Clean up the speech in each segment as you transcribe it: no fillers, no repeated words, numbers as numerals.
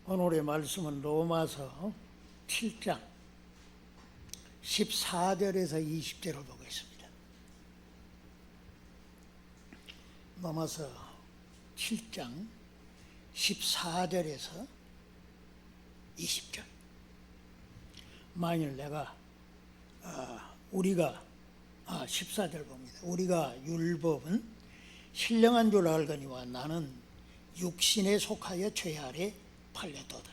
오늘의 말씀은 로마서 7장 14절에서 20절을 보겠습니다. 로마서 7장 14절에서 20절. 만일 내가 우리가 14절 봅니다. 우리가 율법은 신령한 줄 알거니와 나는 육신에 속하여 죄 아래 팔렸도다.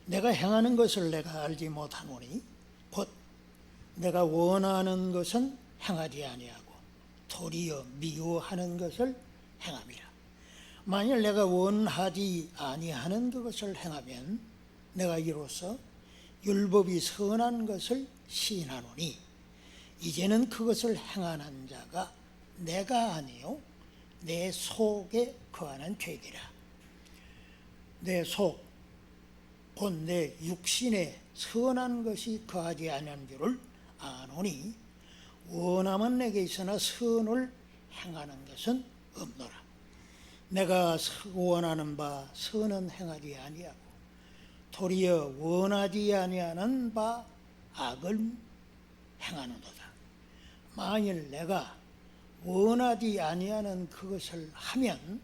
내가 행하는 것을 내가 알지 못하노니 곧 내가 원하는 것은 행하지 아니하고 도리어 미워하는 것을 행함이라. 만일 내가 원하지 아니하는 그것을 행하면 내가 이로써 율법이 선한 것을 시인하노니 이제는 그것을 행하는 자가 내가 아니요 내 속에 거하는 죄니라. 내 속, 곧 내 육신에 선한 것이 거하지 아니하는 줄을 아노니 원함은 내게 있으나 선을 행하는 것은 없노라. 내가 원하는 바 선은 행하지 아니하고 도리어 원하지 아니하는 바 악을 행하는도다. 만일 내가 원하지 아니하는 그것을 하면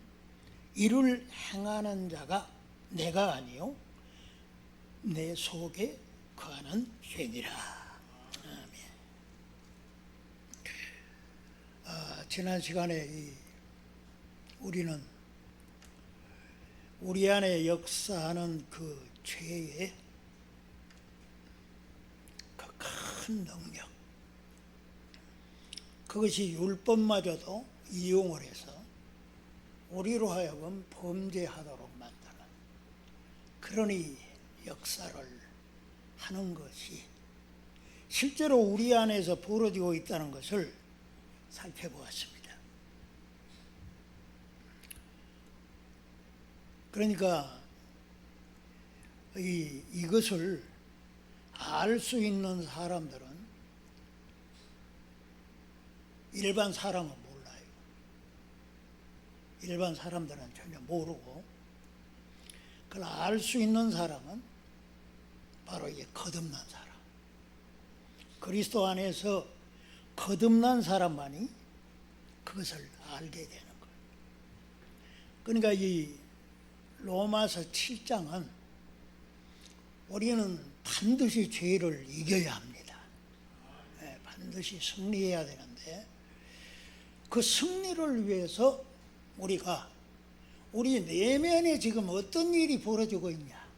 이를 행하는 자가 내가 아니요 내 속에 거하는 죄니라. 아멘. 지난 시간에 우리는 우리 안에 역사하는 그 죄의 그 큰 능력, 그것이 율법마저도 이용을 해서 우리로 하여금 범죄하도록 만드는 그러니 역사를 하는 것이 실제로 우리 안에서 벌어지고 있다는 것을 살펴보았습니다. 그러니까 이것을 알 수 있는 사람들은 일반 사람은 몰라요. 일반 사람들은 전혀 모르고, 그걸 알 수 있는 사람은 바로 이게 거듭난 사람, 그리스도 안에서 거듭난 사람만이 그것을 알게 되는 거예요. 그러니까 이 로마서 7장은 우리는 반드시 죄를 이겨야 합니다. 반드시 승리해야 되는데 그 승리를 위해서 우리가 우리 내면에 지금 어떤 일이 벌어지고 있냐,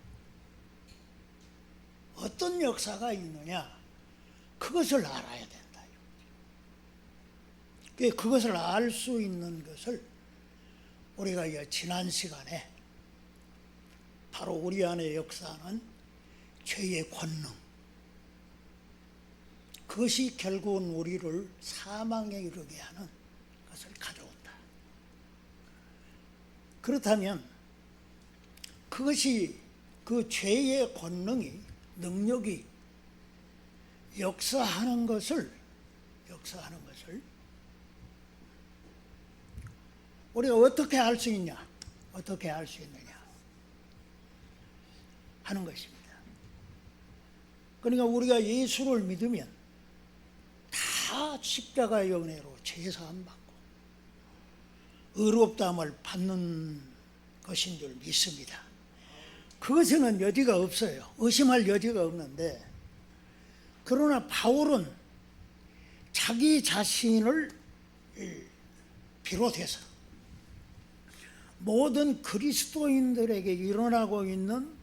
어떤 역사가 있느냐, 그것을 알아야 된다. 그것을 알 수 있는 것을 우리가 지난 시간에 바로 우리 안에 역사하는 죄의 권능, 그것이 결국은 우리를 사망에 이르게 하는 것을 가져온다. 그렇다면 그것이 그 죄의 권능이, 능력이 역사하는 것을 우리가 어떻게 알 수 있냐, 어떻게 알 수 있느냐 하는 것입니다. 그러니까 우리가 예수를 믿으면 다 십자가의 은혜로 제사함 받고 의롭다함을 받는 것인 줄 믿습니다. 그것에는 여지가 없어요. 의심할 여지가 없는데, 그러나 바울은 자기 자신을 비롯해서 모든 그리스도인들에게 일어나고 있는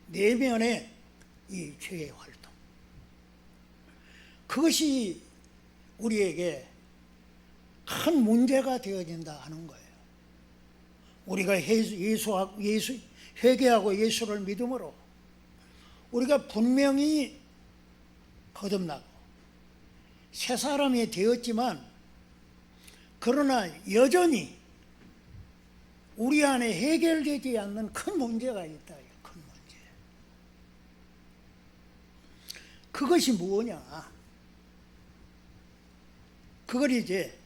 내면의 이 죄의 활동, 그것이 우리에게 큰 문제가 되어진다 하는 거예요. 우리가 회개하고 예수를 믿음으로 우리가 분명히 거듭나고 새 사람이 되었지만, 그러나 여전히 우리 안에 해결되지 않는 큰 문제가 있다. 큰 문제. 그것이 뭐냐? 그걸 이제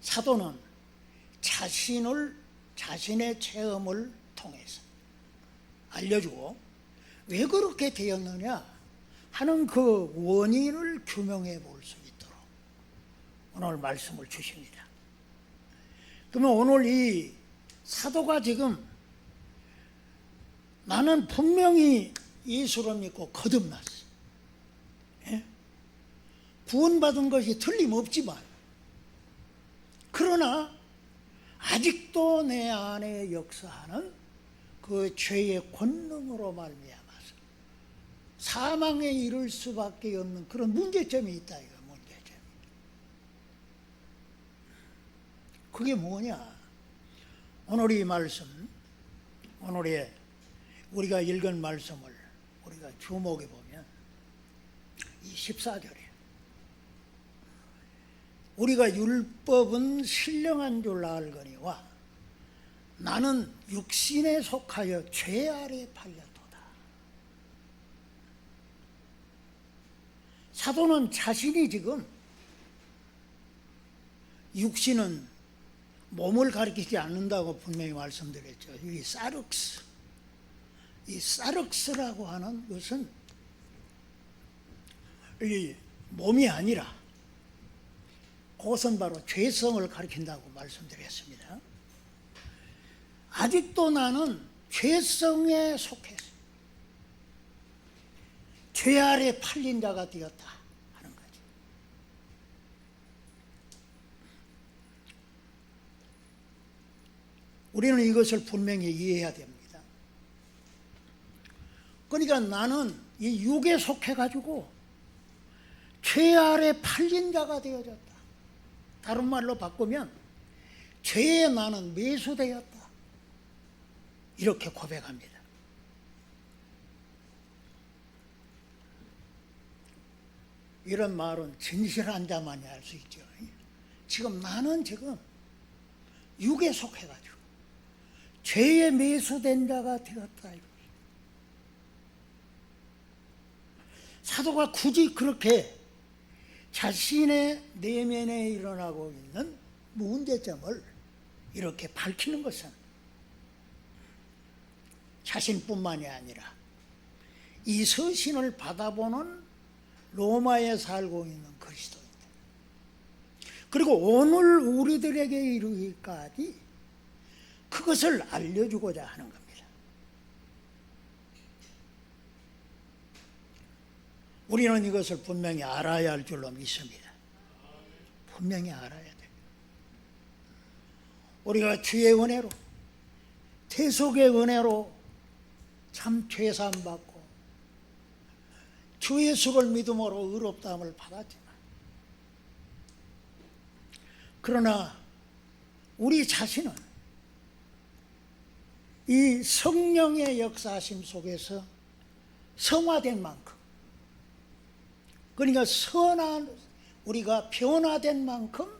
사도는 자신의 체험을 통해서 알려주고 왜 그렇게 되었느냐 하는 그 원인을 규명해 볼 수 있도록 오늘 말씀을 주십니다. 그러면 오늘 이 사도가 지금 나는 분명히 예수를 믿고 거듭났어. 예? 구원받은 것이 틀림없지만 그러나 아직도 내 안에 역사하는 그 죄의 권능으로 말미암아서 사망에 이를 수밖에 없는 그런 문제점이 있다. 이거 문제점. 그게 뭐냐? 오늘 이 말씀, 오늘의 우리가 읽은 말씀을 우리가 주목해 보면 이 14절에 우리가 율법은 신령한 줄 알거니와 나는 육신에 속하여 죄 아래 팔렸도다. 사도는 자신이 지금 육신은 몸을 가리키지 않는다고 분명히 말씀드렸죠. 이 사륵스, 이 사륵스라고 하는 것은 이 몸이 아니라 그것은 바로 죄성을 가리킨다고 말씀드렸습니다. 아직도 나는 죄성에 속해서 죄 아래 팔린 자가 되었다 하는 거죠. 우리는 이것을 분명히 이해해야 됩니다. 그러니까 나는 이 육에 속해가지고 죄 아래 팔린 자가 되어졌다. 다른 말로 바꾸면 죄에 나는 매수되었다. 이렇게 고백합니다. 이런 말은 진실한 자만이 할 수 있죠. 지금 나는 지금 육에 속해가지고 죄에 매수된 자가 되었다. 사도가 굳이 그렇게 자신의 내면에 일어나고 있는 문제점을 이렇게 밝히는 것은 자신뿐만이 아니라 이 서신을 받아보는 로마에 살고 있는 그리스도인들, 그리고 오늘 우리들에게 이르기까지 그것을 알려주고자 하는 겁니다. 우리는 이것을 분명히 알아야 할 줄로 믿습니다. 분명히 알아야 돼요. 우리가 주의 은혜로, 대속의 은혜로 참 죄사함 받고 주 예수를 믿음으로 의롭다함을 받았지만, 그러나 우리 자신은 이 성령의 역사하심 속에서 성화된 만큼, 그러니까 우리가 변화된 만큼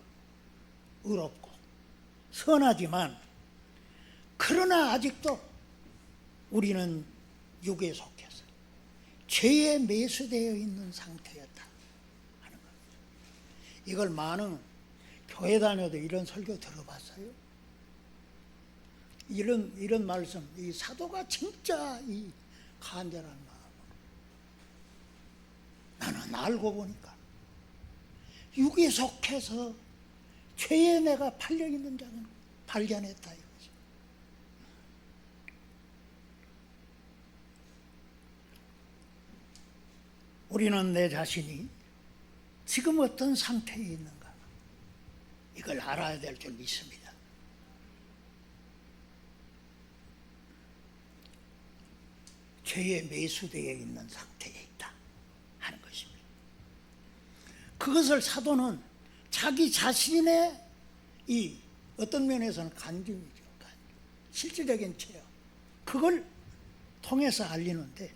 의롭고 선하지만, 그러나 아직도 우리는 육에 속해서 죄에 매수되어 있는 상태였다 하는 겁니다. 이걸 많은 교회 다녀도 이런 설교 들어봤어요? 이런 말씀, 이 사도가 진짜 이 간절한 마음으로, 나는 알고 보니까 육에 속해서 죄에 내가 팔려 있는 자는 발견했다 이거죠. 우리는 내 자신이 지금 어떤 상태에 있는가, 이걸 알아야 될 줄 믿습니다. 죄에 매수되어 있는 상태에 있다 하는 것입니다. 그것을 사도는 자기 자신의 이 어떤 면에서는 간증이죠. 실질적인 죄요. 그걸 통해서 알리는데,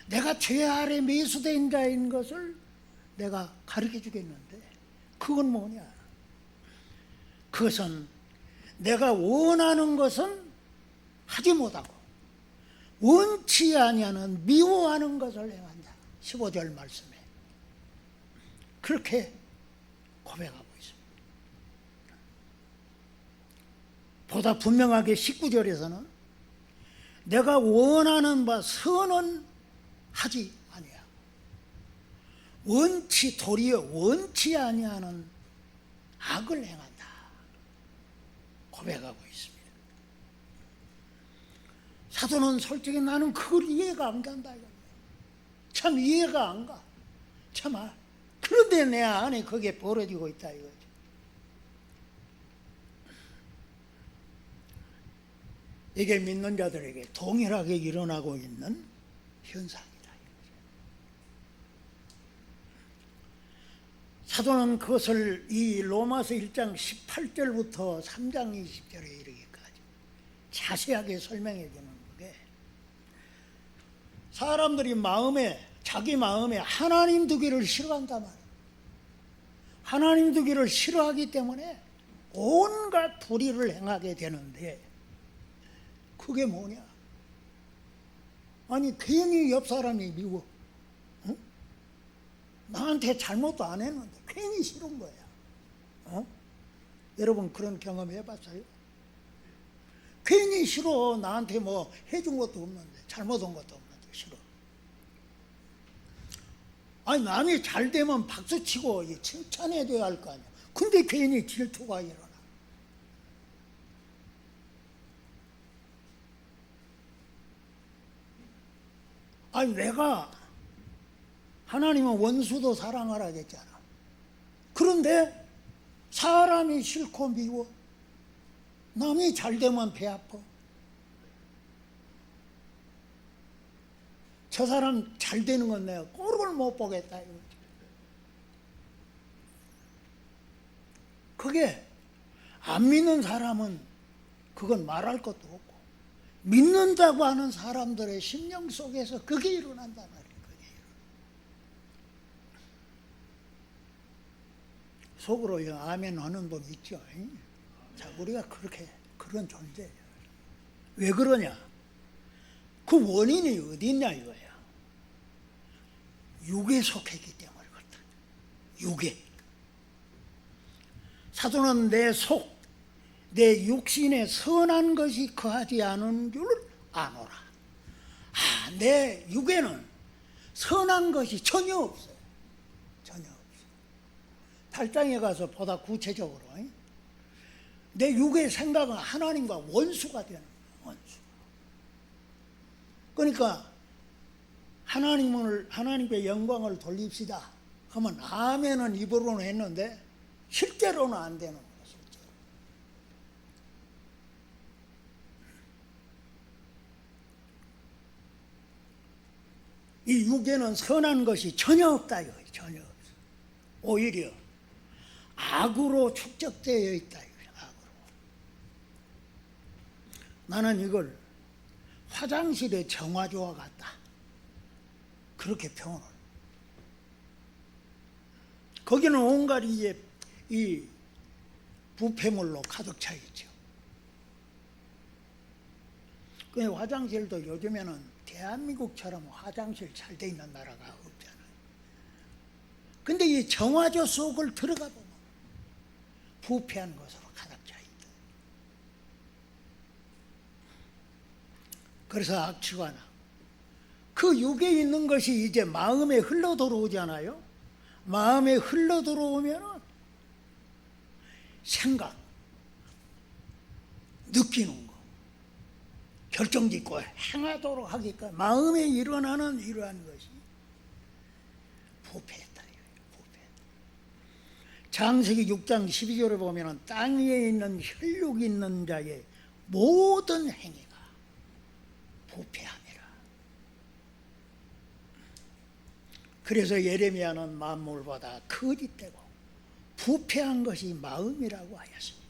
내가 죄 아래 매수된 자인 것을 내가 가르쳐 주겠는데, 그건 뭐냐? 그것은 내가 원하는 것은 하지 못하고 원치 아니하는 미워하는 것을 행한다. 15절 말씀에 그렇게 고백하고 있습니다. 보다 분명하게 19절에서는 내가 원하는 바 선은 하지 아니야. 도리어 원치 아니하는 악을 행한다 고백하고 있습니다. 사도는 솔직히 나는 그걸 이해가 안 간다 이거예요. 참 이해가 안 가. 참 그런데 내 안에 그게 벌어지고 있다 이거죠. 이게 믿는 자들에게 동일하게 일어나고 있는 현상이다. 사도는 그것을 이 로마서 1장 18절부터 3장 20절에 이르기까지 자세하게 설명해 주는 게, 사람들이 자기 마음에 하나님 두기를 싫어한단 말이에요. 하나님 두기를 싫어하기 때문에 온갖 불의를 행하게 되는데, 그게 뭐냐? 아니 괜히 옆 사람이 미워. 응? 나한테 잘못도 안 했는데 괜히 싫은 거야. 여러분 그런 경험 해봤어요? 괜히 싫어. 나한테 뭐 해준 것도 없는데, 잘못한 것도 없는데 싫어. 아니 남이 잘 되면 박수치고 칭찬해줘야 할 거 아니야. 근데 괜히 질투가 일어나. 아니 내가 하나님은 원수도 사랑하라 했잖아. 그런데 사람이 싫고 미워. 남이 잘 되면 배 아파. 저 사람 잘 되는 건 내가 꼴을 못 보겠다 이거지. 그게 안 믿는 사람은 그건 말할 것도 없고, 믿는다고 하는 사람들의 심령 속에서 그게 일어난단 말이에요. 속으로 아멘 하는 분 있죠. 자, 우리가 그런 존재예요. 왜 그러냐? 그 원인이 어디 있냐 이거야. 육에 속했기 때문에 그렇다. 육에. 사도는 내 육신에 선한 것이 거하지 않은 줄 아노라. 내 육에는 선한 것이 전혀 없어요. 전혀 없어요. 8장에 가서 보다 구체적으로 내 육의 생각은 하나님과 원수가 되는 거예요. 원수. 그러니까 하나님께 영광을 돌립시다 하면 아멘은 입으로는 했는데 실제로는 안 되는 거예요. 실제로. 이 육에는 선한 것이 전혀 없다 이거예요. 전혀 없어. 오히려 악으로 축적되어 있다 이거예요. 악으로. 나는 이걸 화장실의 정화조와 같다, 그렇게 표현을. 거기는 온갖 이 부패물로 가득 차 있죠. 그 화장실도 요즘에는 대한민국처럼 화장실 잘 돼 있는 나라가 없잖아요. 근데 이 정화조 속을 들어가 보면 부패한 것으로 가득 차 있다. 그래서 악취가 나. 그 육에 있는 것이 이제 마음에 흘러 들어오잖아요. 마음에 흘러 들어오면 생각, 느끼는 거, 결정짓고 행하도록 하기까지 마음에 일어나는 이러한 것이 부패했다. 부패했다. 창세기 6장 12절에 보면 땅 위에 있는 혈육 있는 자의 모든 행위가 부패함이라. 그래서 예레미야는 만물보다 거짓되고 부패한 것이 마음이라고 하였습니다.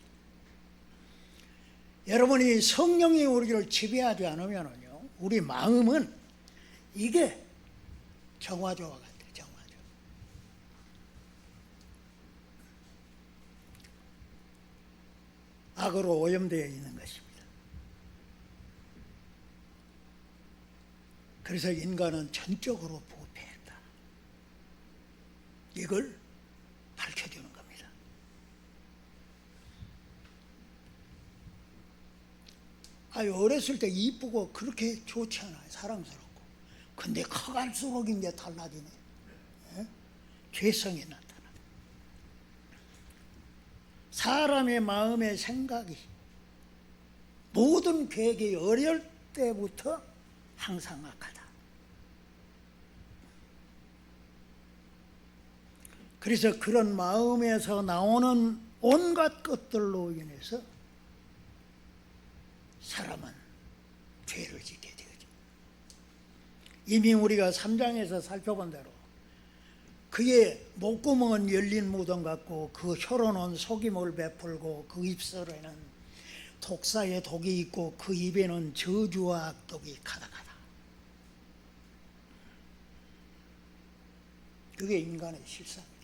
여러분이 성령이 우리를 지배하지 않으면요, 우리 마음은 이게 정화조와 같아요. 정화조. 악으로 오염되어 있는 것입니다. 그래서 인간은 전적으로 부패했다. 이걸 밝혀주는 겁니다. 어렸을 때 이쁘고 그렇게 좋지 않아요. 사랑스럽고. 근데 커갈수록 이제 달라지네. 예? 죄성이 나타나. 사람의 마음의 생각이 모든 계획이 어릴 때부터 항상 악하다. 그래서 그런 마음에서 나오는 온갖 것들로 인해서 사람은 죄를 짓게 되죠. 이미 우리가 3장에서 살펴본 대로 그의 목구멍은 열린 무덤 같고 그 혀로는 속임을 베풀고 그 입술에는 독사의 독이 있고 그 입에는 저주와 악독이 가득하다. 그게 인간의 실상입니다.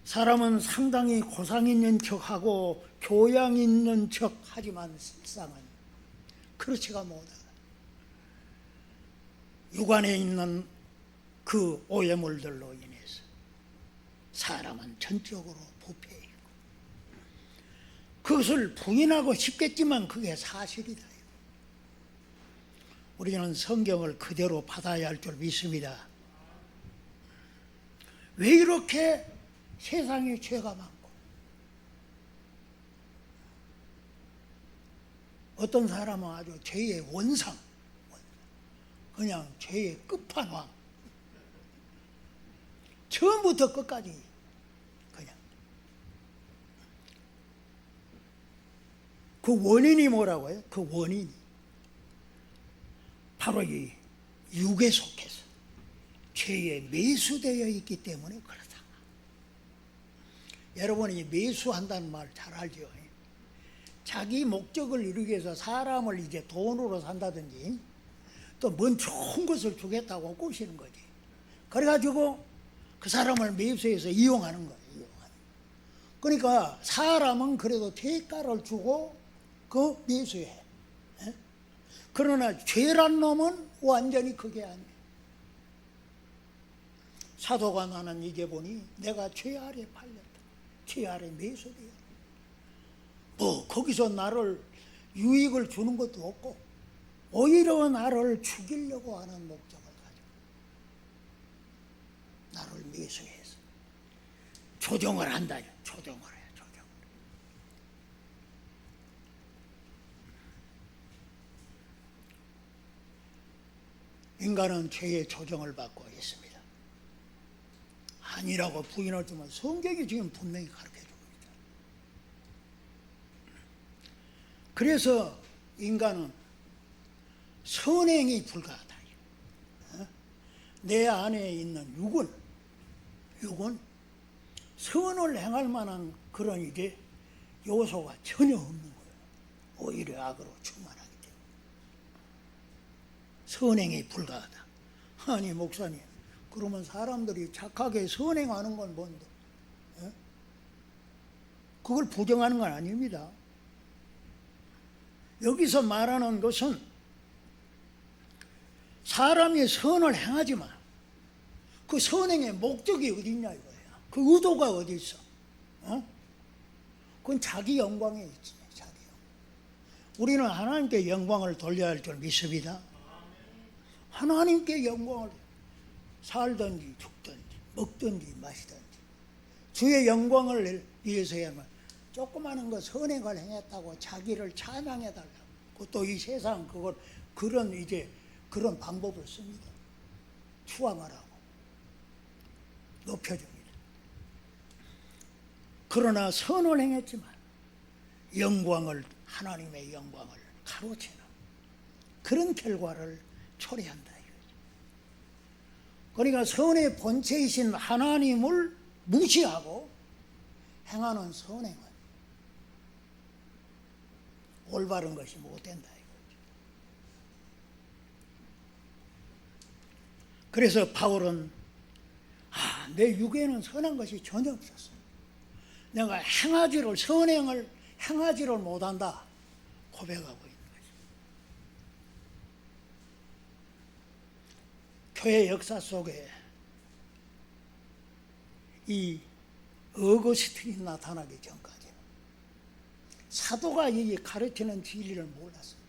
사람은 상당히 고상 있는 척하고 교양 있는 척하지만 실상은 그렇지가 못하다. 육안에 있는 그 오해물들로 인해서 사람은 전적으로 부패해 있고 그것을 부인하고 싶겠지만 그게 사실이다. 우리는 성경을 그대로 받아야 할 줄 믿습니다. 왜 이렇게 세상에 죄가 많고 어떤 사람은 아주 죄의 원상, 그냥 죄의 끝판왕, 처음부터 끝까지 그냥. 그 원인이 뭐라고요? 그 원인이 바로 이 육에 속해서 죄에 매수되어 있기 때문에 그렇다. 여러분이 매수한다는 말 잘 알죠? 자기 목적을 이루기 위해서 사람을 이제 돈으로 산다든지 또 뭔 좋은 것을 주겠다고 꼬시는 거지. 그래가지고 그 사람을 매수해서 이용하는 거예요. 그러니까 사람은 그래도 대가를 주고 그 매수해. 그러나 죄란 놈은 완전히 그게 아니에요. 사도가 나는 이제 보니 내가 죄 아래 팔렸다. 죄 아래 매수되어. 거기서 나를 유익을 주는 것도 없고 오히려 나를 죽이려고 하는 목적을 가지고 나를 매수해서 조종을 한다. 조종을 해요. 조종. 인간은 죄의 조종을 받고 있습니다. 아니라고 부인하지만 성경이 지금 분명히 가르쳐 줍니다. 그래서 인간은 선행이 불가하다. 내 안에 있는 육은 선을 행할 만한 그런 이제 요소가 전혀 없는 거예요. 오히려 악으로 충만하기 때문에 선행이 불가하다. 아니 목사님, 그러면 사람들이 착하게 선행하는 건 뭔데? 그걸 부정하는 건 아닙니다. 여기서 말하는 것은 사람이 선을 행하지만 그 선행의 목적이 어디 있냐 이거예요. 그 의도가 어디 있어? 그건 자기 영광에 있지. 자기 영광. 우리는 하나님께 영광을 돌려야 할 줄 믿습니다. 하나님께 영광을 살든지 죽든지 먹든지 마시든지 주의 영광을 위해서야만 조그마한 거 선행을 행했다고 자기를 찬양해달라고 또 이 세상 그런 방법을 씁니다. 추앙하라고 높여줍니다. 그러나 선을 행했지만 하나님의 영광을 가로채는 그런 결과를 초래한다 이거죠. 그러니까 선의 본체이신 하나님을 무시하고 행하는 선행은 올바른 것이 못 된다 이거죠. 그래서 바울은 내 육에는 선한 것이 전혀 없었어. 내가 선행을 행하지를 못한다 고백하고 있는 거죠. 교회 역사 속에 이 어거스틴이 나타나기 전까지는 사도가 이 가르치는 진리를 몰랐습니다.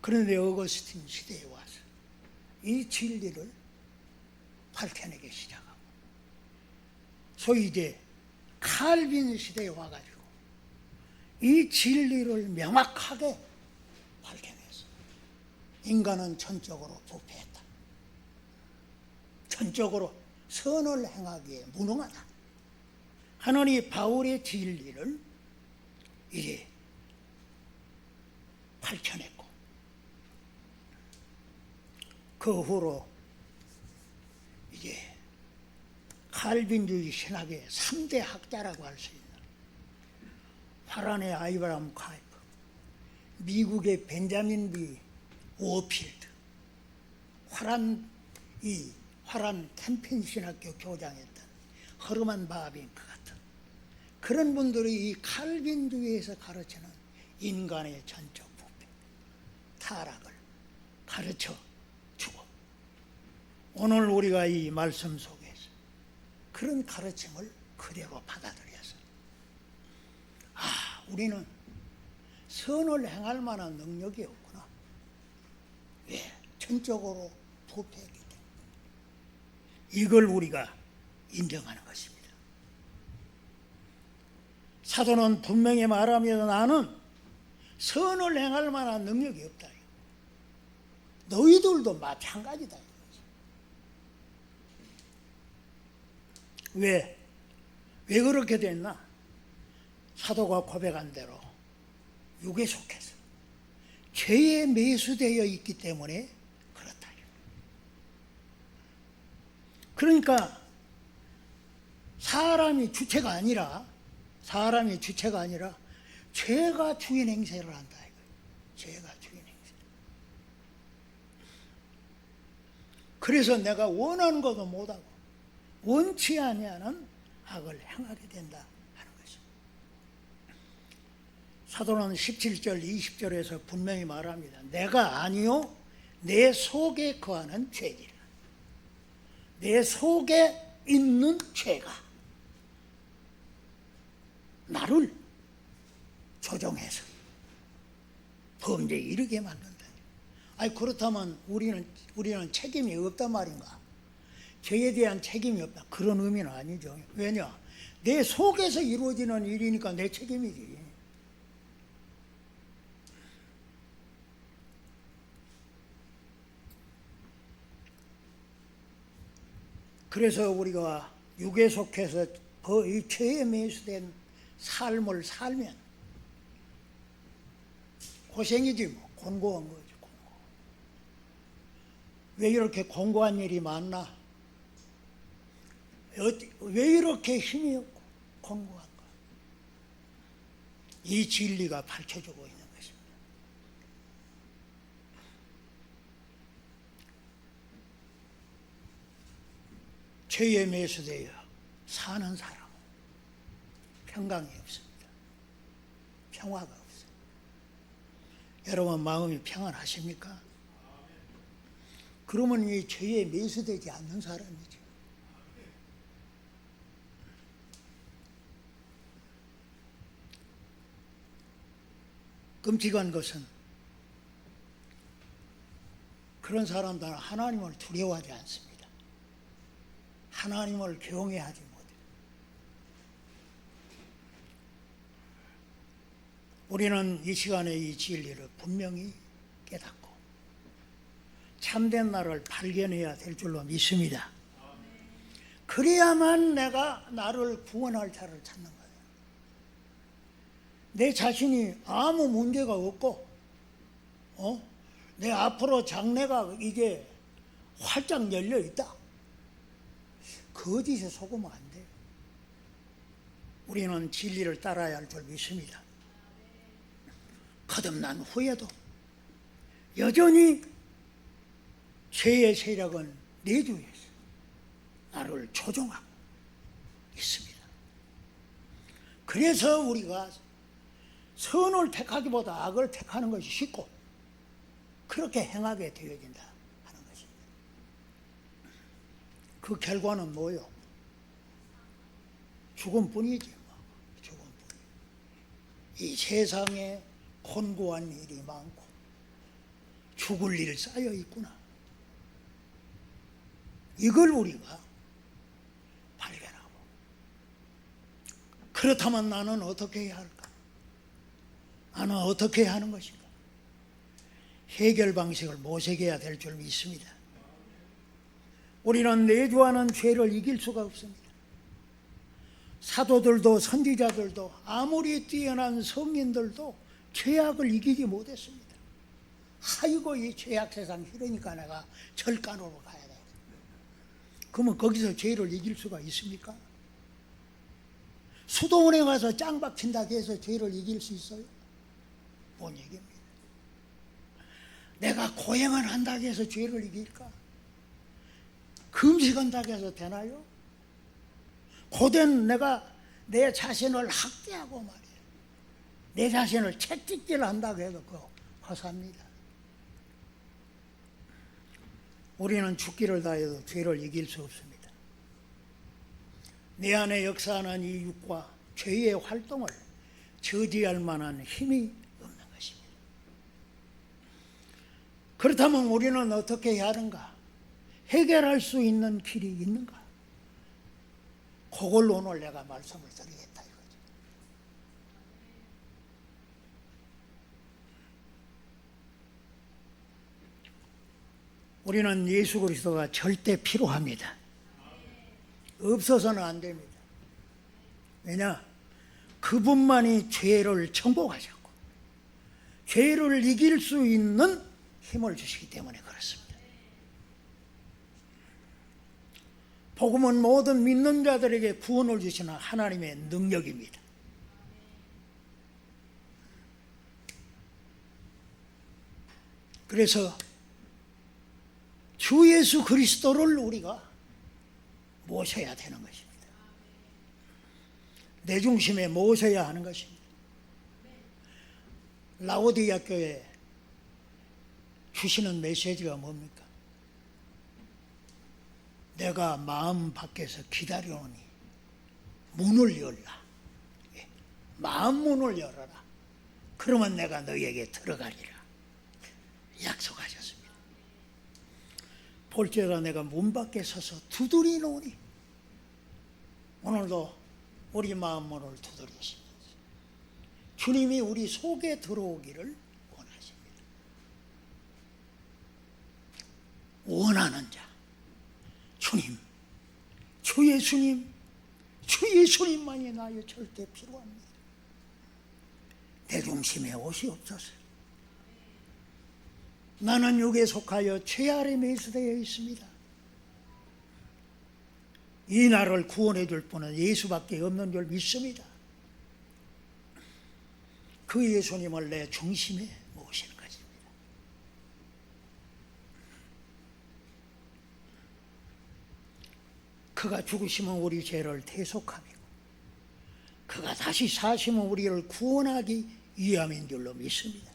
그런데 어거스틴 시대에 와서 이 진리를 밝혀내기 시작하고, 소위 이제 칼빈 시대에 와가지고 이 진리를 명확하게 밝혀내서 인간은 전적으로 부패했다, 전적으로 선을 행하기에 무능하다 하는 이 바울의 진리를 이제 밝혀냈고, 그 후로 이제 칼빈주의 신학의 3대 학자라고 할 수 있는 화란의 아이브라함 카이프, 미국의 벤자민 B 워필드, 화란 캠핑 신학교 교장했던 허르만 바빙크 같은 그런 분들이 이 칼빈주의에서 가르치는 인간의 전적 부패, 타락을 가르쳐 주고, 오늘 우리가 이 말씀 속에서 그런 가르침을 그대로 받아들여서, 우리는 선을 행할 만한 능력이 없구나. 왜? 전적으로 부패했기 때문에. 이걸 우리가 인정하는 것입니다. 사도는 분명히 말하면서 나는 선을 행할 만한 능력이 없다. 너희들도 마찬가지다. 왜 그렇게 됐나? 사도가 고백한 대로 육에 속해서 죄에 매수되어 있기 때문에 그렇다. 그러니까 사람이 주체가 아니라 죄가 주인 행세를 한다. 죄가 주인 행세. 그래서 내가 원하는 것도 못하고 원치 아니하는 악을 행하게 된다 하는 것입니다. 사도는 17절 20절에서 분명히 말합니다. 내가 아니요 내 속에 거하는 죄니라. 내 속에 있는 죄가 나를 조종해서 범죄에 이르게 만든다. 그렇다면 우리는 책임이 없단 말인가? 죄에 대한 책임이 없다, 그런 의미는 아니죠. 왜냐? 내 속에서 이루어지는 일이니까 내 책임이지. 그래서 우리가 육에 속해서 이 죄에 매수된 삶을 살면 고생이지 뭐. 곤고한 거지. 왜 이렇게 곤고한 일이 많나? 왜 이렇게 힘이 없고 곤고한가? 이 진리가 밝혀주고 있는 것입니다. 죄에 매수되어 사는 사람은 평강이 없습니다. 평화가 없습니다. 여러분 마음이 평안하십니까? 그러면 이 죄에 매수되지 않는 사람이죠. 끔찍한 것은 그런 사람들은 하나님을 두려워하지 않습니다. 하나님을 경외하지 못해요. 우리는 이 시간에 이 진리를 분명히 깨닫고 참된 나를 발견해야 될 줄로 믿습니다. 그래야만 내가 나를 구원할 자를 찾는 거예요. 내 자신이 아무 문제가 없고 내 앞으로 장래가 이제 활짝 열려 있다, 거짓에 속으면 안 돼요. 우리는 진리를 따라야 할 줄 믿습니다. 거듭난 후에도 여전히 죄의 세력은 내주에서 나를 조종하고 있습니다. 그래서 우리가 선을 택하기보다 악을 택하는 것이 쉽고 그렇게 행하게 되어진다 하는 것입니다. 그 결과는 뭐요? 죽음뿐이지 뭐. 죽음뿐. 이 세상에 곤고한 일이 많고 죽을 일 쌓여 있구나. 이걸 우리가 발견하고, 그렇다면 나는 어떻게 해야 할까? 나는 어떻게 해야 하는 것인가? 해결 방식을 모색해야 될 줄 믿습니다. 우리는 내주하는 죄를 이길 수가 없습니다. 사도들도 선지자들도 아무리 뛰어난 성인들도 죄악을 이기지 못했습니다. 아이고, 이 죄악 세상 싫으니까 내가 절간으로 가야 돼. 그러면 거기서 죄를 이길 수가 있습니까? 수도원에 가서 짱박 친다고 해서 죄를 이길 수 있어요? 뭔 얘기입니다. 내가 고행을 한다고 해서 죄를 이길까? 금식한다고 해서 되나요? 고된 내가 내 자신을 학대하고 말이에요. 내 자신을 채찍질 한다고 해도 그거 허사입니다. 우리는 죽기를 다해도 죄를 이길 수 없습니다. 내 안에 역사하는 이 육과 죄의 활동을 저지할 만한 힘이 없는 것입니다. 그렇다면 우리는 어떻게 해야 하는가? 해결할 수 있는 길이 있는가? 그걸 오늘 내가 말씀을 드리겠다 이거죠. 우리는 예수 그리스도가 절대 필요합니다. 없어서는 안 됩니다. 왜냐? 그분만이 죄를 정복하셨고 죄를 이길 수 있는 힘을 주시기 때문에 그렇습니다. 복음은 모든 믿는 자들에게 구원을 주시는 하나님의 능력입니다. 그래서 주 예수 그리스도를 우리가 모셔야 되는 것입니다. 내 중심에 모셔야 하는 것입니다. 라오디게아 교회에 주시는 메시지가 뭡니까? 내가 마음 밖에서 기다려오니 문을 열라. 마음 문을 열어라. 그러면 내가 너희에게 들어가리라. 약속하셨습니다. 볼지어다 내가 문 밖에 서서 두드리노니. 오늘도 우리 마음 문을 두드리십니다. 주님이 우리 속에 들어오기를 원하십니다. 원하는 자, 주님, 주 예수님, 주 예수님만이 나의 절대 필요합니다. 내 중심에 오시옵소서. 나는 육에 속하여 죄 아래 매수되어 있습니다. 이 나를 구원해 줄 분은 예수밖에 없는 줄 믿습니다. 그 예수님을 내 중심에 모시는 것입니다. 그가 죽으시면 우리 죄를 대속함이고 그가 다시 사시면 우리를 구원하기 위함인 줄로 믿습니다.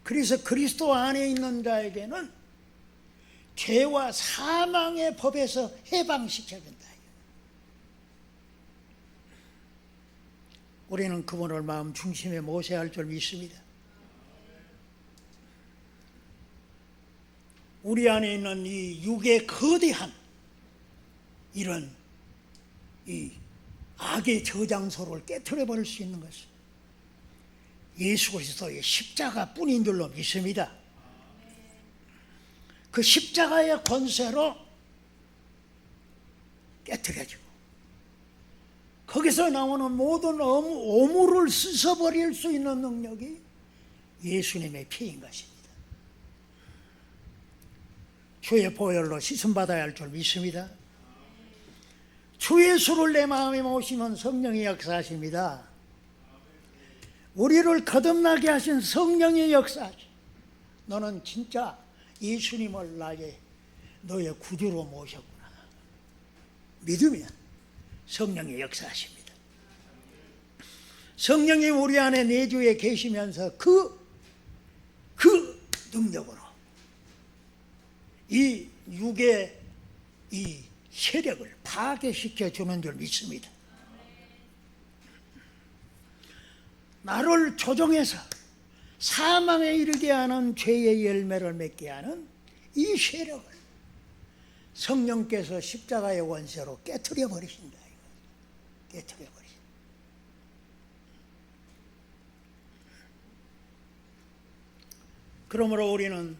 그래서 그리스도 안에 있는 자에게는 죄와 사망의 법에서 해방시켜준다. 우리는 그분을 마음 중심에 모셔야 할 줄 믿습니다. 우리 안에 있는 이 육의 거대한 이런 이 악의 저장소를 깨트려 버릴 수 있는 것은 예수 그리스도의 십자가뿐인 줄로 믿습니다. 그 십자가의 권세로 깨트려지고 거기서 나오는 모든 오물을 씻어버릴 수 있는 능력이 예수님의 피인 것입니다. 주의 보혈로 씻음받아야 할 줄 믿습니다. 주 예수를 내 마음에 모시면 성령이 역사하십니다. 우리를 거듭나게 하신 성령의 역사죠. 너는 진짜 예수님을 너의 구주로 모셨구나. 믿으면 성령의 역사하십니다. 성령이 우리 안에 내주에 계시면서 그 능력으로 이 육의 이 세력을 파괴시켜 주는 줄 믿습니다. 나를 조종해서 사망에 이르게 하는 죄의 열매를 맺게 하는 이 세력을 성령께서 십자가의 원죄로 깨트려 버리신다. 깨트려 버리신다. 그러므로 우리는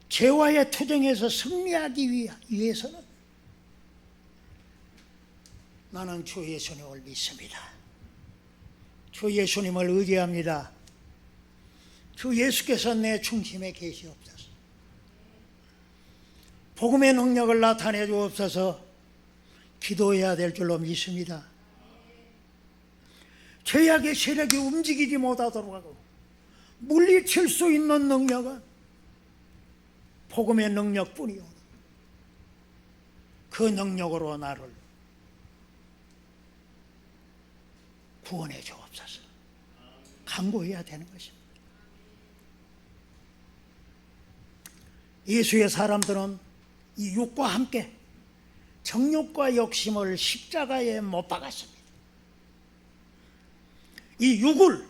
죄와의 투쟁에서 승리하기 위해서는 나는 주 예수님을 믿습니다. 주 예수님을 의지합니다. 주 예수께서 내 중심에 계시옵소서. 복음의 능력을 나타내 주옵소서. 기도해야 될 줄로 믿습니다. 죄악의 세력이 움직이지 못하도록 하고 물리칠 수 있는 능력은 복음의 능력뿐이오. 그 능력으로 나를 구원해 주옵소서. 간구해야 되는 것입니다. 예수의 사람들은 이 육과 함께 정욕과 욕심을 십자가에 못 박았습니다. 이 육을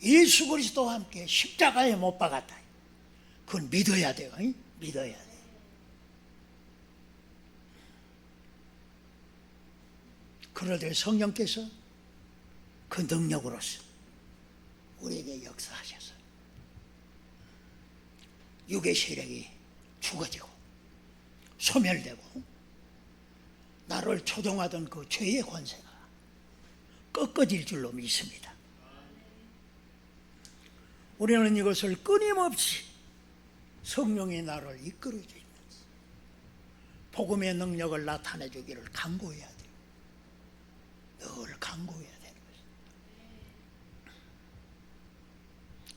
예수 그리스도와 함께 십자가에 못 박았다. 그건 믿어야 돼요. 믿어야 돼요. 그러되 성령께서 그 능력으로서 우리에게 역사하셔서 육의 세력이 죽어지고 소멸되고 나를 조종하던 그 죄의 권세가 꺾어질 줄로 믿습니다. 우리는 이것을 끊임없이 성령이 나를 이끌어 주시면서 복음의 능력을 나타내 주기를 간구해야 돼요. 늘 간구해야 되는 것입니다.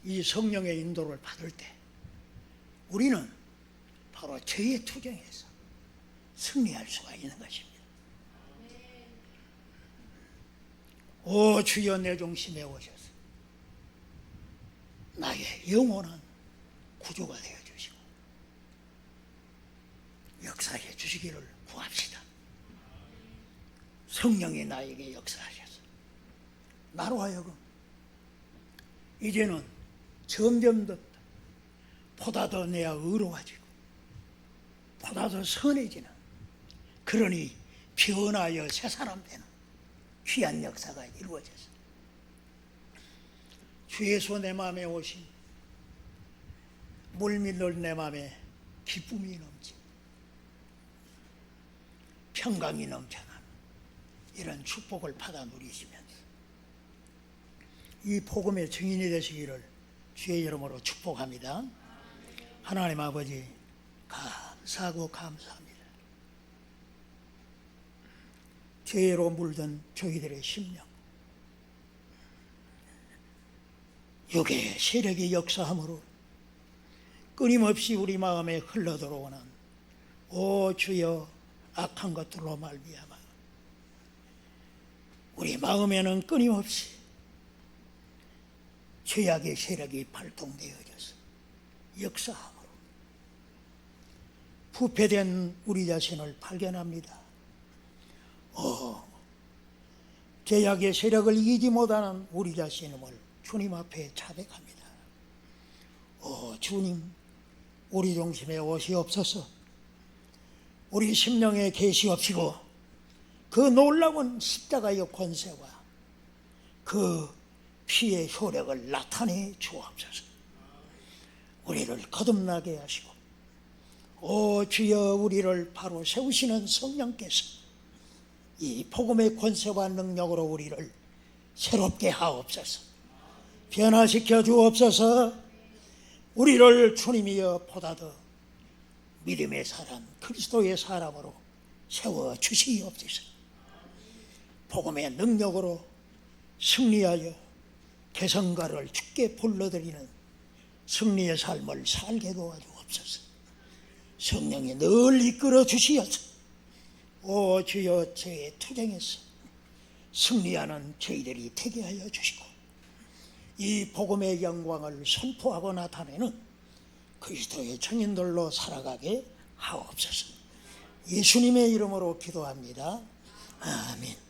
이 성령의 인도를 받을 때 우리는 바로 죄의 투쟁에서 승리할 수가 있는 것입니다. 오 주여 내 중심에 오셔서 나의 영원한 구주가 되어 주시고 역사해 주시기를 구합시다. 성령이 나에게 역사하셔서 나로 하여금 이제는 점점 더 보다 더 내가 의로워지고 보다 더 선해지는, 그러니 변하여 새 사람 되는 귀한 역사가 이루어져서 주 예수 내 마음에 오신 물밀을 내 마음에 기쁨이 넘치고 평강이 넘쳐나는 이런 축복을 받아 누리시면서 이 복음의 증인이 되시기를 주의 이름으로 축복합니다. 하나님 아버지 감사하고 감사합니다. 죄로 물든 저희들의 심령, 육의 세력이 역사함으로 끊임없이 우리 마음에 흘러들어오는 오 주여 악한 것들로 말미암아 우리 마음에는 끊임없이 죄악의 세력이 발동되어져서 역사함으로 부패된 우리 자신을 발견합니다. 죄악의 세력을 이기지 못하는 우리 자신을 주님 앞에 자백합니다. 주님, 우리 중심에 오시옵소서. 우리 심령에 계시옵시고 그 놀라운 십자가의 권세와 그 피의 효력을 나타내 주옵소서. 우리를 거듭나게 하시고 주여 우리를 바로 세우시는 성령께서 이 복음의 권세와 능력으로 우리를 새롭게 하옵소서. 변화시켜 주옵소서. 우리를 주님이여 보다 더 믿음의 사람, 그리스도의 사람으로 세워 주시옵소서. 복음의 능력으로 승리하여 대성가를 주께 불러드리는 승리의 삶을 살게 도와주옵소서. 성령이 늘 이끌어 주시어서 주여 죄의 투쟁에서 승리하는 저희들이 되게 하여 주시고 이 복음의 영광을 선포하고 나타내는 그리스도의 증인들로 살아가게 하옵소서. 예수님의 이름으로 기도합니다. 아멘.